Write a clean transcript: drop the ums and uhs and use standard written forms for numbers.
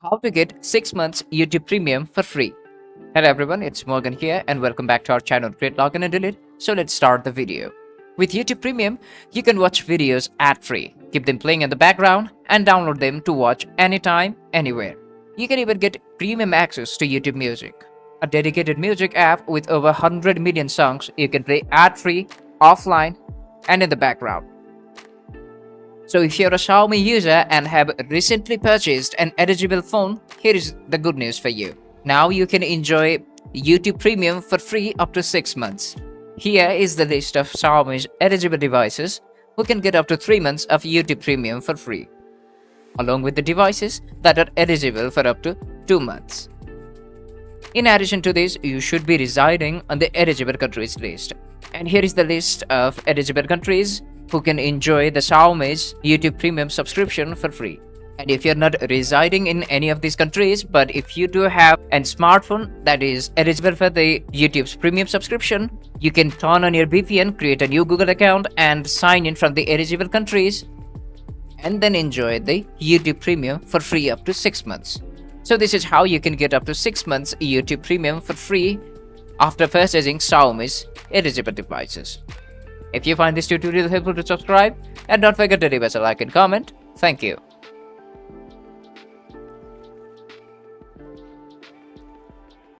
How to get 6 months YouTube Premium for free. Hello everyone, it's Morgan here and welcome back to our channel Create Login and Delete. So let's start the video. With YouTube Premium, you can watch videos ad-free, keep them playing in the background and download them to watch anytime, anywhere. You can even get premium access to YouTube Music, a dedicated music app with over 100 million songs you can play ad-free, offline and in the background. So if you're a Xiaomi user and have recently purchased an eligible phone, here is the good news for you. Now you can enjoy YouTube Premium for free up to 6 months. Here is the list of Xiaomi's eligible devices who can get up to 3 months of YouTube Premium for free, along with the devices that are eligible for up to 2 months. In addition to this, you should be residing on the eligible countries list. And here is the list of eligible countries who can enjoy the Xiaomi's YouTube Premium subscription for free. And if you're not residing in any of these countries, but if you do have a smartphone that is eligible for the YouTube's premium subscription, you can turn on your VPN, create a new Google account and sign in from the eligible countries and then enjoy the YouTube Premium for free up to 6 months. So this is how you can get up to 6 months YouTube Premium for free after purchasing Xiaomi's eligible devices. If you find this tutorial helpful, to subscribe and don't forget to leave us a like and comment. Thank you.